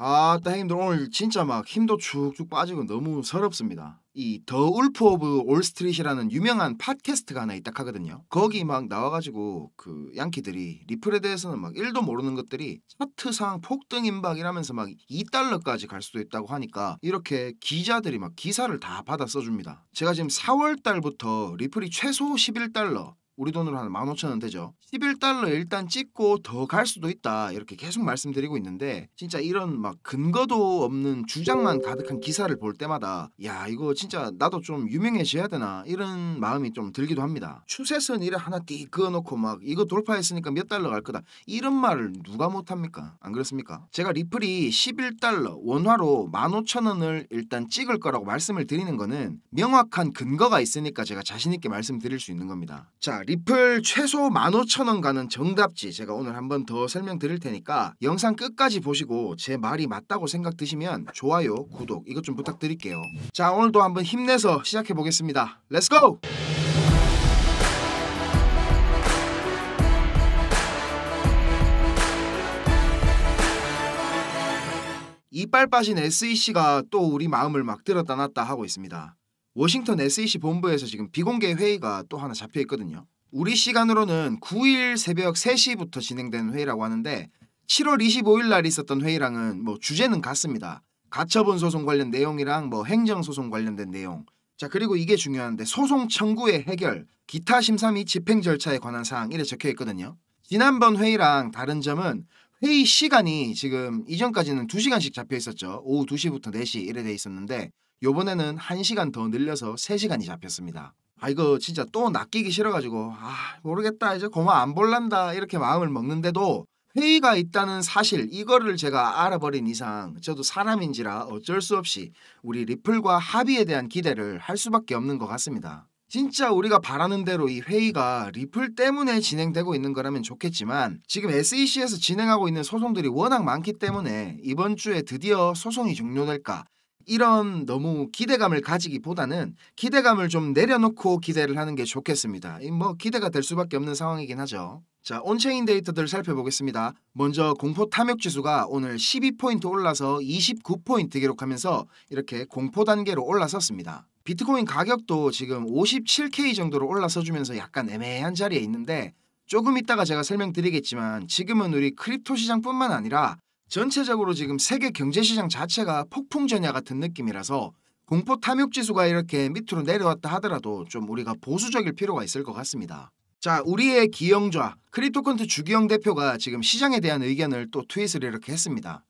아따 형님들 오늘 진짜 막 힘도 축축 빠지고 너무 서럽습니다. 이 더 울프 오브 올스트릿이라는 유명한 팟캐스트가 하나 있다 하거든요. 거기 막 나와가지고 그 양키들이 리플에 대해서는 막 1도 모르는 것들이 차트상 폭등 임박 이라면서 막 2달러까지 갈 수도 있다고 하니까 이렇게 기자들이 막 기사를 다 받아 써줍니다. 제가 지금 4월 달부터 리플이 최소 11달러 우리 돈으로 한 15,000원 되죠. 11달러 일단 찍고 더 갈 수도 있다 이렇게 계속 말씀드리고 있는데 진짜 이런 막 근거도 없는 주장만 가득한 기사를 볼 때마다 야 이거 진짜 나도 좀 유명해져야 되나 이런 마음이 좀 들기도 합니다. 추세선 이래 하나 띠 그어놓고 막 이거 돌파했으니까 몇 달러 갈 거다 이런 말을 누가 못합니까? 안 그렇습니까? 제가 리플이 11달러 원화로 15,000원을 일단 찍을 거라고 말씀을 드리는 거는 명확한 근거가 있으니까 제가 자신있게 말씀드릴 수 있는 겁니다. 자 리플 최소 15,000원 가는 정답지 제가 오늘 한번 더 설명드릴 테니까 영상 끝까지 보시고 제 말이 맞다고 생각 드시면 좋아요, 구독 이것 좀 부탁드릴게요. 자 오늘도 한번 힘내서 시작해 보겠습니다. 렛츠고! 이빨 빠진 SEC가 또 우리 마음을 막 들었다 놨다 하고 있습니다. 워싱턴 SEC 본부에서 지금 비공개 회의가 또 하나 잡혀 있거든요. 우리 시간으로는 9일 새벽 3시부터 진행된 회의라고 하는데 7월 25일 날 있었던 회의랑은 뭐 주제는 같습니다. 가처분 소송 관련 내용이랑 뭐 행정소송 관련된 내용. 자 그리고 이게 중요한데 소송 청구의 해결, 기타 심사 및 집행 절차에 관한 사항 이래 적혀 있거든요. 지난번 회의랑 다른 점은 회의 시간이 지금 이전까지는 2시간씩 잡혀 있었죠. 오후 2시부터 4시 이래 돼 있었는데 요번에는 1시간 더 늘려서 3시간이 잡혔습니다. 아 이거 진짜 또 낚이기 싫어가지고 모르겠다 이제 고마 안 볼란다 이렇게 마음을 먹는데도 회의가 있다는 사실 이거를 제가 알아버린 이상 저도 사람인지라 어쩔 수 없이 우리 리플과 합의에 대한 기대를 할 수밖에 없는 것 같습니다. 진짜 우리가 바라는 대로 이 회의가 리플 때문에 진행되고 있는 거라면 좋겠지만 지금 SEC에서 진행하고 있는 소송들이 워낙 많기 때문에 이번 주에 드디어 소송이 종료될까 이런 너무 기대감을 가지기보다는 기대감을 좀 내려놓고 기대를 하는 게 좋겠습니다. 뭐 기대가 될 수밖에 없는 상황이긴 하죠. 자 온체인 데이터들 살펴보겠습니다. 먼저 공포 탐욕 지수가 오늘 12포인트 올라서 29포인트 기록하면서 이렇게 공포 단계로 올라섰습니다. 비트코인 가격도 지금 57K 정도로 올라서주면서 약간 애매한 자리에 있는데 조금 이따가 제가 설명드리겠지만 지금은 우리 크립토 시장뿐만 아니라 전체적으로 지금 세계 경제시장 자체가 폭풍전야 같은 느낌이라서 공포 탐욕 지수가 이렇게 밑으로 내려왔다 하더라도 좀 우리가 보수적일 필요가 있을 것 같습니다. 자 우리의 기영좌 크립토컨트 주기영 대표가 지금 시장에 대한 의견을 또 트윗을 이렇게 했습니다.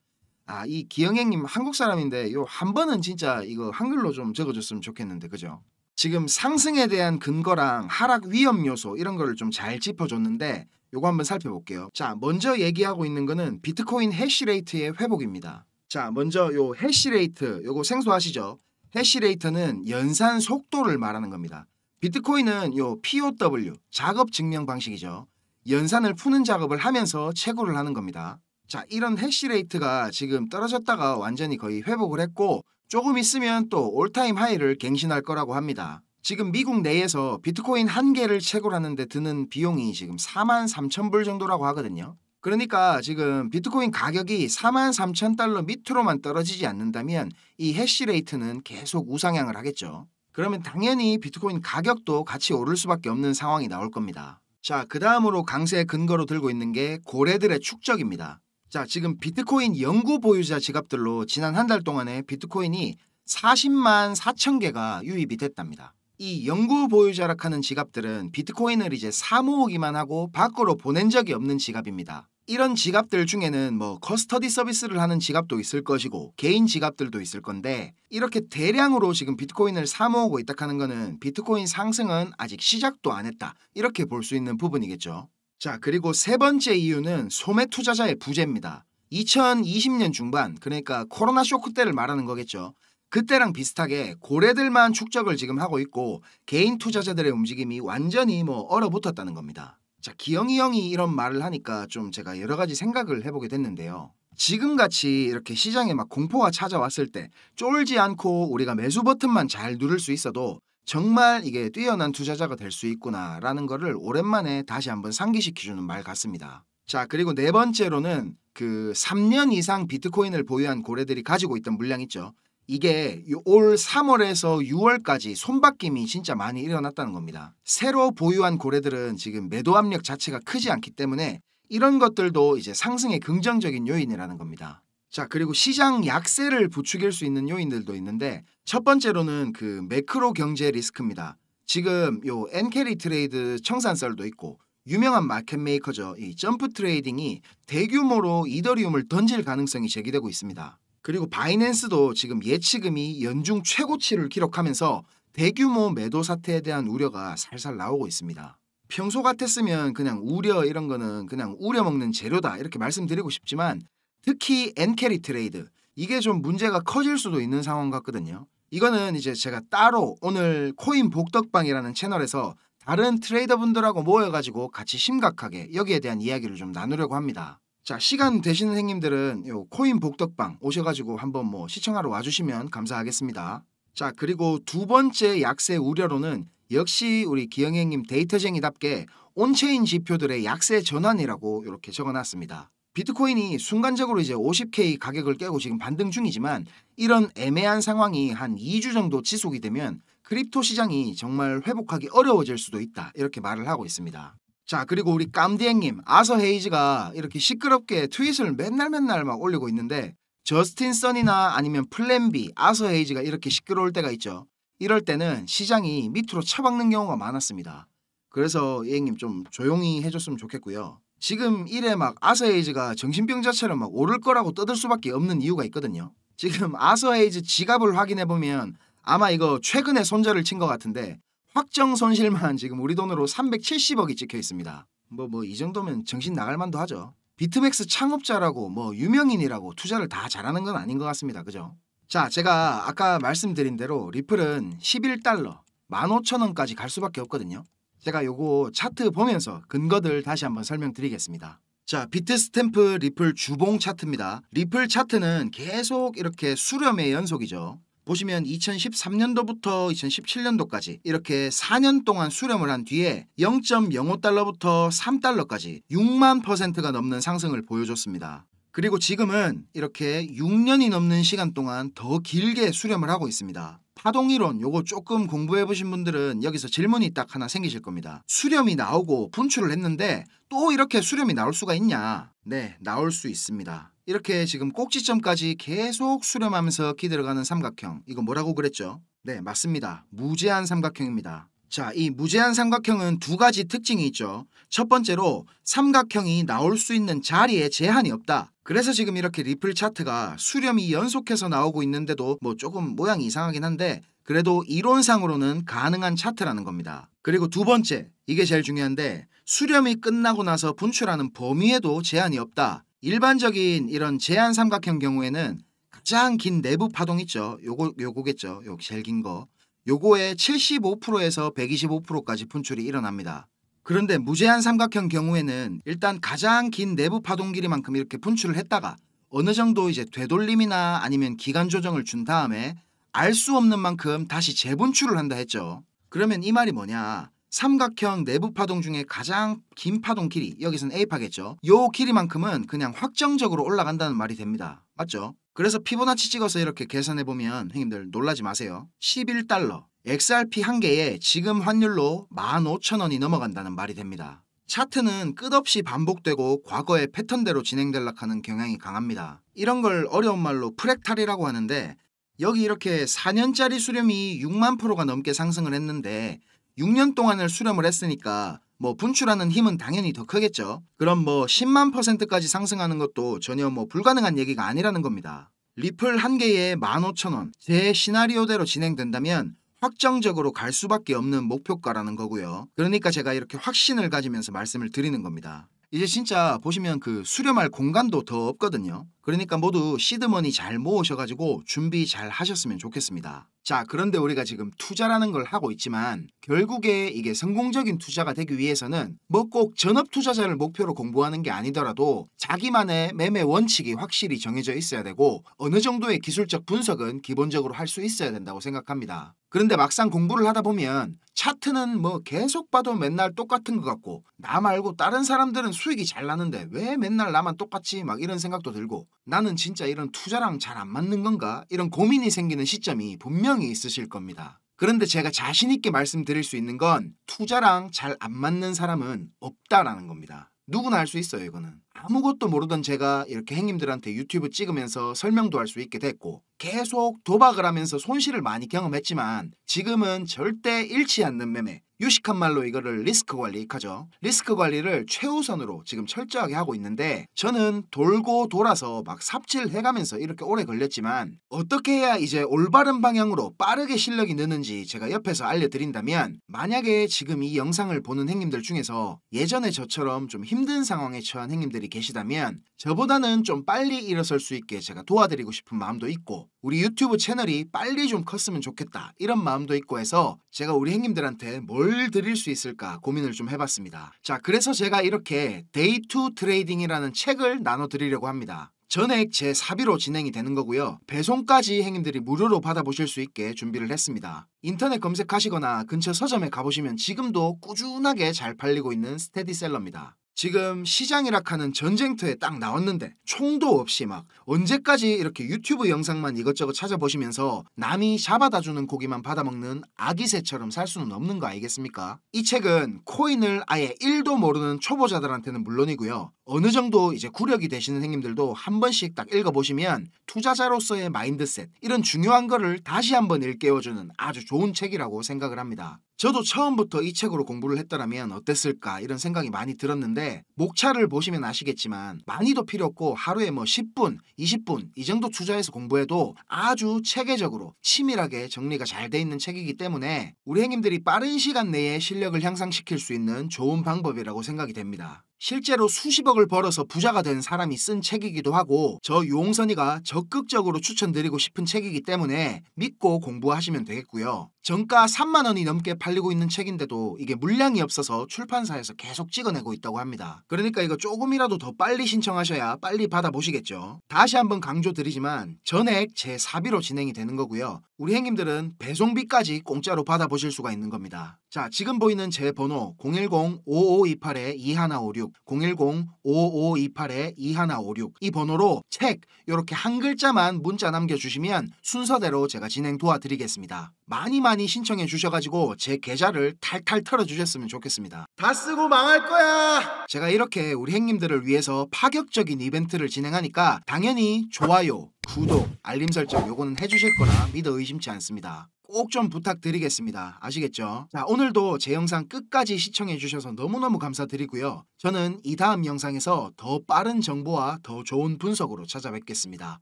이 기영행님 한국 사람인데 요 한 번은 진짜 이거 한글로 좀 적어줬으면 좋겠는데 그죠? 지금 상승에 대한 근거랑 하락 위험 요소 이런 거를 좀 잘 짚어줬는데 요거 한번 살펴볼게요. 자 먼저 얘기하고 있는 거는 비트코인 해시레이트의 회복입니다. 자 먼저 요 해시레이트 요거 생소하시죠? 해시레이트는 연산 속도를 말하는 겁니다. 비트코인은 요 POW 작업 증명 방식이죠. 연산을 푸는 작업을 하면서 채굴을 하는 겁니다. 자 이런 해시레이트가 지금 떨어졌다가 완전히 거의 회복을 했고 조금 있으면 또 올타임 하이를 갱신할 거라고 합니다. 지금 미국 내에서 비트코인 한 개를 채굴하는 데 드는 비용이 지금 43,000불 정도라고 하거든요. 그러니까 지금 비트코인 가격이 43,000달러 밑으로만 떨어지지 않는다면 이 해시레이트는 계속 우상향을 하겠죠. 그러면 당연히 비트코인 가격도 같이 오를 수밖에 없는 상황이 나올 겁니다. 자, 그 다음으로 강세 근거로 들고 있는 게 고래들의 축적입니다. 자, 지금 비트코인 영구 보유자 지갑들로 지난 한 달 동안에 비트코인이 40만 4천 개가 유입이 됐답니다. 이 영구 보유자라 하는 지갑들은 비트코인을 이제 사모으기만 하고 밖으로 보낸 적이 없는 지갑입니다. 이런 지갑들 중에는 뭐 커스터디 서비스를 하는 지갑도 있을 것이고 개인 지갑들도 있을 건데 이렇게 대량으로 지금 비트코인을 사모으고 있다 하는 거는 비트코인 상승은 아직 시작도 안 했다 이렇게 볼 수 있는 부분이겠죠. 자 그리고 세 번째 이유는 소매 투자자의 부재입니다. 2020년 중반 그러니까 코로나 쇼크 때를 말하는 거겠죠. 그때랑 비슷하게 고래들만 축적을 지금 하고 있고 개인 투자자들의 움직임이 완전히 뭐 얼어붙었다는 겁니다. 자 기영이 형이 이런 말을 하니까 좀 제가 여러 가지 생각을 해보게 됐는데요. 지금같이 이렇게 시장에 막 공포가 찾아왔을 때 쫄지 않고 우리가 매수 버튼만 잘 누를 수 있어도 정말 이게 뛰어난 투자자가 될 수 있구나 라는 거를 오랜만에 다시 한번 상기시켜주는 말 같습니다. 자 그리고 네 번째로는 그 3년 이상 비트코인을 보유한 고래들이 가지고 있던 물량 있죠. 이게 올 3월에서 6월까지 손바뀜이 진짜 많이 일어났다는 겁니다. 새로 보유한 고래들은 지금 매도 압력 자체가 크지 않기 때문에 이런 것들도 이제 상승의 긍정적인 요인이라는 겁니다. 자, 그리고 시장 약세를 부추길 수 있는 요인들도 있는데 첫 번째로는 그 매크로 경제 리스크입니다. 지금 요 엔캐리 트레이드 청산썰도 있고 유명한 마켓 메이커죠. 이 점프 트레이딩이 대규모로 이더리움을 던질 가능성이 제기되고 있습니다. 그리고 바이낸스도 지금 예치금이 연중 최고치를 기록하면서 대규모 매도 사태에 대한 우려가 살살 나오고 있습니다. 평소 같았으면 그냥 우려 이런 거는 그냥 우려먹는 재료다 이렇게 말씀드리고 싶지만 특히 엔캐리 트레이드 이게 좀 문제가 커질 수도 있는 상황 같거든요. 이거는 이제 제가 따로 오늘 코인 복덕방이라는 채널에서 다른 트레이더분들하고 모여가지고 같이 심각하게 여기에 대한 이야기를 좀 나누려고 합니다. 자, 시간 되시는 형님들은 요 코인 복덕방 오셔가지고 한번 뭐 시청하러 와주시면 감사하겠습니다. 자, 그리고 두 번째 약세 우려로는 역시 우리 기영이 형님 데이터쟁이답게 온체인 지표들의 약세 전환이라고 이렇게 적어놨습니다. 비트코인이 순간적으로 이제 50K 가격을 깨고 지금 반등 중이지만 이런 애매한 상황이 한 2주 정도 지속이 되면 크립토 시장이 정말 회복하기 어려워질 수도 있다 이렇게 말을 하고 있습니다. 자, 그리고 우리 깜디행님 아서 헤이즈가 이렇게 시끄럽게 트윗을 맨날 막 올리고 있는데 저스틴 선이나 아니면 플랜 B, 아서 헤이즈가 이렇게 시끄러울 때가 있죠. 이럴 때는 시장이 밑으로 쳐박는 경우가 많았습니다. 그래서 이 형님 좀 조용히 해줬으면 좋겠고요. 지금 이래 막 아서 헤이즈가 정신병자처럼 막 오를 거라고 떠들 수밖에 없는 이유가 있거든요. 지금 아서 헤이즈 지갑을 확인해보면 아마 이거 최근에 손절을 친 것 같은데 확정 손실만 지금 우리 돈으로 370억이 찍혀 있습니다. 뭐 이 정도면 정신 나갈 만도 하죠. 비트맥스 창업자라고 뭐 유명인이라고 투자를 다 잘하는 건 아닌 것 같습니다. 그죠? 자, 제가 아까 말씀드린 대로 리플은 11달러 15,000원까지 갈 수밖에 없거든요. 제가 요거 차트 보면서 근거들 다시 한번 설명드리겠습니다. 자, 비트스탬프 리플 주봉 차트입니다. 리플 차트는 계속 이렇게 수렴의 연속이죠. 보시면 2013년도부터 2017년도까지 이렇게 4년 동안 수렴을 한 뒤에 0.05달러부터 3달러까지 6만%가 넘는 상승을 보여줬습니다. 그리고 지금은 이렇게 6년이 넘는 시간 동안 더 길게 수렴을 하고 있습니다. 파동이론 요거 조금 공부해보신 분들은 여기서 질문이 딱 하나 생기실 겁니다. 수렴이 나오고 분출을 했는데 또 이렇게 수렴이 나올 수가 있냐? 네, 나올 수 있습니다. 이렇게 지금 꼭지점까지 계속 수렴하면서 기들어가는 삼각형, 이거 뭐라고 그랬죠? 네, 맞습니다. 무제한 삼각형입니다. 자, 이 무제한 삼각형은 두 가지 특징이 있죠. 첫 번째로 삼각형이 나올 수 있는 자리에 제한이 없다. 그래서 지금 이렇게 리플 차트가 수렴이 연속해서 나오고 있는데도 뭐 조금 모양이 이상하긴 한데 그래도 이론상으로는 가능한 차트라는 겁니다. 그리고 두 번째, 이게 제일 중요한데 수렴이 끝나고 나서 분출하는 범위에도 제한이 없다. 일반적인 이런 제한 삼각형 경우에는 가장 긴 내부 파동 있죠. 요거겠죠. 요 제일 긴 거. 요거의 75%에서 125%까지 분출이 일어납니다. 그런데 무제한 삼각형 경우에는 일단 가장 긴 내부 파동 길이만큼 이렇게 분출을 했다가 어느 정도 이제 되돌림이나 아니면 기간 조정을 준 다음에 알 수 없는 만큼 다시 재분출을 한다 했죠. 그러면 이 말이 뭐냐? 삼각형 내부 파동 중에 가장 긴 파동 길이, 여기서는 A파겠죠. 요 길이만큼은 그냥 확정적으로 올라간다는 말이 됩니다. 맞죠? 그래서 피보나치 찍어서 이렇게 계산해보면 형님들 놀라지 마세요. 11달러 XRP 한 개에 지금 환율로 15,000원이 넘어간다는 말이 됩니다. 차트는 끝없이 반복되고 과거의 패턴대로 진행되려 하는 경향이 강합니다. 이런 걸 어려운 말로 프랙탈이라고 하는데 여기 이렇게 4년짜리 수렴이 6만%가 넘게 상승을 했는데 6년 동안을 수렴을 했으니까 뭐 분출하는 힘은 당연히 더 크겠죠. 그럼 뭐 10만%까지 상승하는 것도 전혀 뭐 불가능한 얘기가 아니라는 겁니다. 리플 한 개에 15,000원 제 시나리오대로 진행된다면 확정적으로 갈 수밖에 없는 목표가라는 거고요. 그러니까 제가 이렇게 확신을 가지면서 말씀을 드리는 겁니다. 이제 진짜 보시면 그 수렴할 공간도 더 없거든요. 그러니까 모두 시드머니 잘 모으셔가지고 준비 잘 하셨으면 좋겠습니다. 자, 그런데 우리가 지금 투자라는 걸 하고 있지만 결국에 이게 성공적인 투자가 되기 위해서는 뭐 꼭 전업 투자자를 목표로 공부하는 게 아니더라도 자기만의 매매 원칙이 확실히 정해져 있어야 되고 어느 정도의 기술적 분석은 기본적으로 할 수 있어야 된다고 생각합니다. 그런데 막상 공부를 하다 보면 차트는 뭐 계속 봐도 맨날 똑같은 것 같고 나 말고 다른 사람들은 수익이 잘 나는데 왜 맨날 나만 똑같지 막 이런 생각도 들고 나는 진짜 이런 투자랑 잘 안 맞는 건가 이런 고민이 생기는 시점이 분명히 있으실 겁니다. 그런데 제가 자신 있게 말씀드릴 수 있는 건 투자랑 잘 안 맞는 사람은 없다라는 겁니다. 누구나 할 수 있어요. 이거는 아무것도 모르던 제가 이렇게 형님들한테 유튜브 찍으면서 설명도 할 수 있게 됐고 계속 도박을 하면서 손실을 많이 경험했지만 지금은 절대 잃지 않는 매매, 유식한 말로 이거를 리스크 관리하죠. 리스크 관리를 최우선으로 지금 철저하게 하고 있는데 저는 돌고 돌아서 막 삽질해가면서 이렇게 오래 걸렸지만 어떻게 해야 이제 올바른 방향으로 빠르게 실력이 느는지 제가 옆에서 알려드린다면 만약에 지금 이 영상을 보는 형님들 중에서 예전에 저처럼 좀 힘든 상황에 처한 형님들이 계시다면 저보다는 좀 빨리 일어설 수 있게 제가 도와드리고 싶은 마음도 있고 우리 유튜브 채널이 빨리 좀 컸으면 좋겠다 이런 마음도 있고 해서 제가 우리 형님들한테 뭘 드릴 수 있을까 고민을 좀 해봤습니다. 자, 그래서 제가 이렇게 데이 투 트레이딩이라는 책을 나눠드리려고 합니다. 전액 제 사비로 진행이 되는 거고요. 배송까지 형님들이 무료로 받아보실 수 있게 준비를 했습니다. 인터넷 검색하시거나 근처 서점에 가보시면 지금도 꾸준하게 잘 팔리고 있는 스테디셀러입니다. 지금 시장이락하는 전쟁터에 딱 나왔는데 총도 없이 막 언제까지 이렇게 유튜브 영상만 이것저것 찾아보시면서 남이 잡아다주는 고기만 받아먹는 아기새처럼 살 수는 없는 거 아니겠습니까? 이 책은 코인을 아예 1도 모르는 초보자들한테는 물론이고요. 어느 정도 이제 구력이 되시는 형님들도 한 번씩 딱 읽어보시면 투자자로서의 마인드셋 이런 중요한 거를 다시 한번 일깨워주는 아주 좋은 책이라고 생각을 합니다. 저도 처음부터 이 책으로 공부를 했더라면 어땠을까 이런 생각이 많이 들었는데 목차를 보시면 아시겠지만 많이도 필요 없고 하루에 뭐 10분, 20분 이 정도 투자해서 공부해도 아주 체계적으로 치밀하게 정리가 잘 돼 있는 책이기 때문에 우리 형님들이 빠른 시간 내에 실력을 향상시킬 수 있는 좋은 방법이라고 생각이 됩니다. 실제로 수십억을 벌어서 부자가 된 사람이 쓴 책이기도 하고 저 유홍선이가 적극적으로 추천드리고 싶은 책이기 때문에 믿고 공부하시면 되겠고요. 정가 3만 원이 넘게 팔리고 있는 책인데도 이게 물량이 없어서 출판사에서 계속 찍어내고 있다고 합니다. 그러니까 이거 조금이라도 더 빨리 신청하셔야 빨리 받아보시겠죠. 다시 한번 강조드리지만 전액 제 사비로 진행이 되는 거고요. 우리 형님들은 배송비까지 공짜로 받아보실 수가 있는 겁니다. 자, 지금 보이는 제 번호 010-5528-2156 010-5528-2156 이 번호로 책 이렇게 한 글자만 문자 남겨주시면 순서대로 제가 진행 도와드리겠습니다. 많이 신청해 주셔가지고 제 계좌를 탈탈 털어주셨으면 좋겠습니다. 다 쓰고 망할 거야. 제가 이렇게 우리 형님들을 위해서 파격적인 이벤트를 진행하니까 당연히 좋아요, 구독, 알림 설정 요거는 해주실 거라 믿어 의심치 않습니다. 꼭 좀 부탁드리겠습니다. 아시겠죠? 자, 오늘도 제 영상 끝까지 시청해 주셔서 너무너무 감사드리고요. 저는 이 다음 영상에서 더 빠른 정보와 더 좋은 분석으로 찾아뵙겠습니다.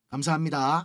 감사합니다.